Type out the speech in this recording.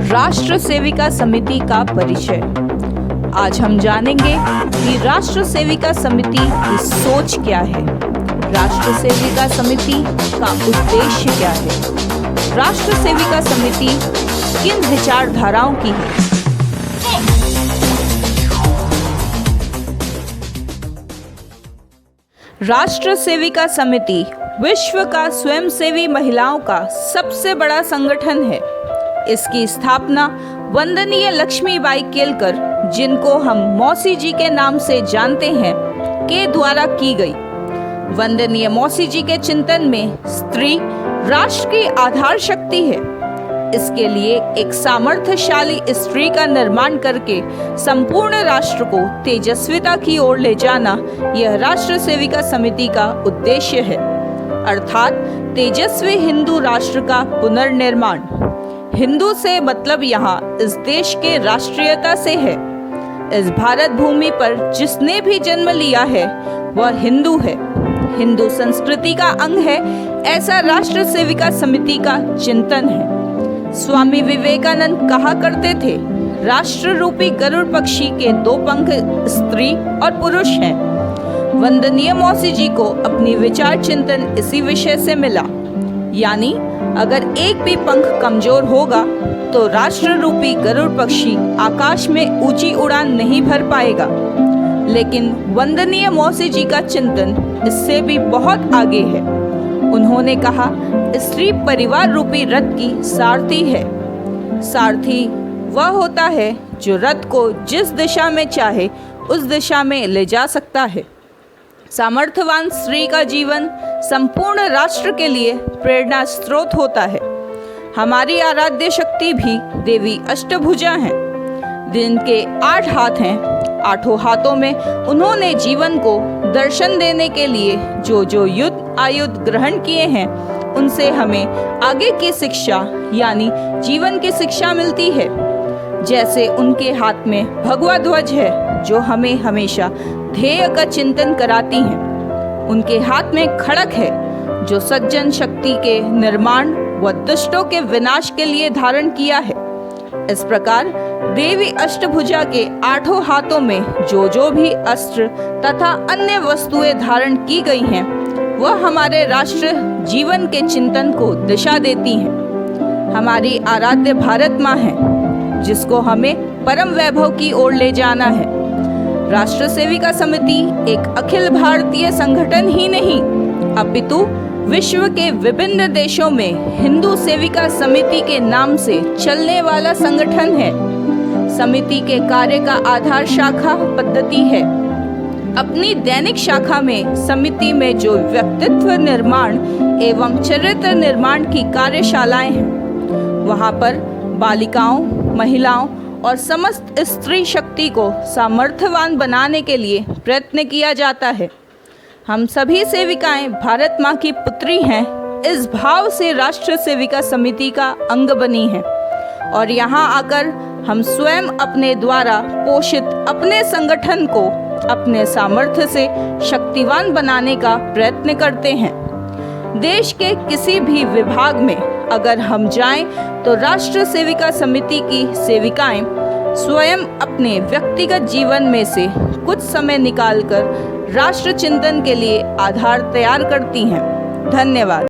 राष्ट्र सेविका समिति का परिचय। आज हम जानेंगे कि राष्ट्र सेविका समिति की सोच क्या है, राष्ट्र सेविका समिति का उद्देश्य क्या है, राष्ट्र सेविका समिति किन विचारधाराओं की है। राष्ट्र सेविका समिति विश्व का स्वयंसेवी महिलाओं का सबसे बड़ा संगठन है। इसकी स्थापना वंदनीय लक्ष्मीबाई केलकर, जिनको हम मौसी जी के नाम से जानते हैं, के द्वारा की गई। वंदनीय मौसी जी के चिंतन में स्त्री राष्ट्र की आधार शक्ति है। इसके लिए एक सामर्थ्यशाली स्त्री का निर्माण करके संपूर्ण राष्ट्र को तेजस्विता की ओर ले जाना यह राष्ट्र सेविका समिति का उद्देश्य है, अर्थात तेजस्वी हिंदू राष्ट्र का पुनर्निर्माण। हिंदू से मतलब यहाँ इस देश के राष्ट्रीयता से है। इस भारत भूमि पर जिसने भी जन्म लिया है वह हिंदू है, हिंदू संस्कृति का अंग है, ऐसा राष्ट्र सेविका समिति का चिंतन है। स्वामी विवेकानंद कहा करते थे, राष्ट्र रूपी गरुड़ पक्षी के दो पंख स्त्री और पुरुष हैं। वंदनीय मौसी जी को अपनी विचार चिंतन इसी विषय से मिला, यानी अगर एक भी पंख कमजोर होगा तो राष्ट्र रूपी गरुड़ पक्षी आकाश में ऊंची उड़ान नहीं भर पाएगा। लेकिन वंदनीय मौसी जी का चिंतन इससे भी बहुत आगे है। उन्होंने कहा, स्त्री परिवार रूपी रथ की सारथी है। सारथी वह होता है जो रथ को जिस दिशा में चाहे उस दिशा में ले जा सकता है। सामर्थ्यवान स्त्री का जीवन संपूर्ण राष्ट्र के लिए प्रेरणा स्रोत होता है। हमारी आराध्य शक्ति भी देवी अष्टभुजा हैं, जिनके 8 हाथ हैं। 8 हाथों में उन्होंने जीवन को दर्शन देने के लिए जो युद्ध आयुध ग्रहण किए हैं, उनसे हमें आगे की शिक्षा यानी जीवन की शिक्षा मिलती है। जैसे उनके हाथ में भगवा ध्वज है जो हमें हमेशा ध्येय का चिंतन कराती हैं। उनके हाथ में खड़ग है जो सज्जन शक्ति के निर्माण व दुष्टों के विनाश के लिए धारण किया है। इस प्रकार देवी अष्टभुजा के 8 हाथों में जो भी अस्त्र तथा अन्य वस्तुएं धारण की गई हैं, वह हमारे राष्ट्र जीवन के चिंतन को दिशा देती हैं। हमारी आराध्य भारत माँ है, जिसको हमें परम वैभव की ओर ले जाना है। राष्ट्र सेविका समिति एक अखिल भारतीय संगठन ही नहीं, अपितु विश्व के विभिन्न देशों में हिंदू सेविका समिति के नाम से चलने वाला संगठन है। समिति के कार्य का आधार शाखा पद्धति है। अपनी दैनिक शाखा में समिति में जो व्यक्तित्व निर्माण एवं चरित्र निर्माण की कार्यशालाएं हैं, वहां पर बालिकाओं, महिलाओं और समस्त स्त्री शक्ति को सामर्थ्यवान बनाने के लिए प्रयत्न किया जाता है। हम सभी सेविकाएं भारत माँ की पुत्री हैं, इस भाव से राष्ट्र सेविका समिति का अंग बनी हैं और यहाँ आकर हम स्वयं अपने द्वारा पोषित अपने संगठन को अपने सामर्थ्य से शक्तिवान बनाने का प्रयत्न करते हैं। देश के किसी भी विभाग में अगर हम जाएं तो राष्ट्र सेविका समिति की सेविकाएं स्वयं अपने व्यक्तिगत जीवन में से कुछ समय निकालकर राष्ट्र चिंतन के लिए आधार तैयार करती हैं। धन्यवाद।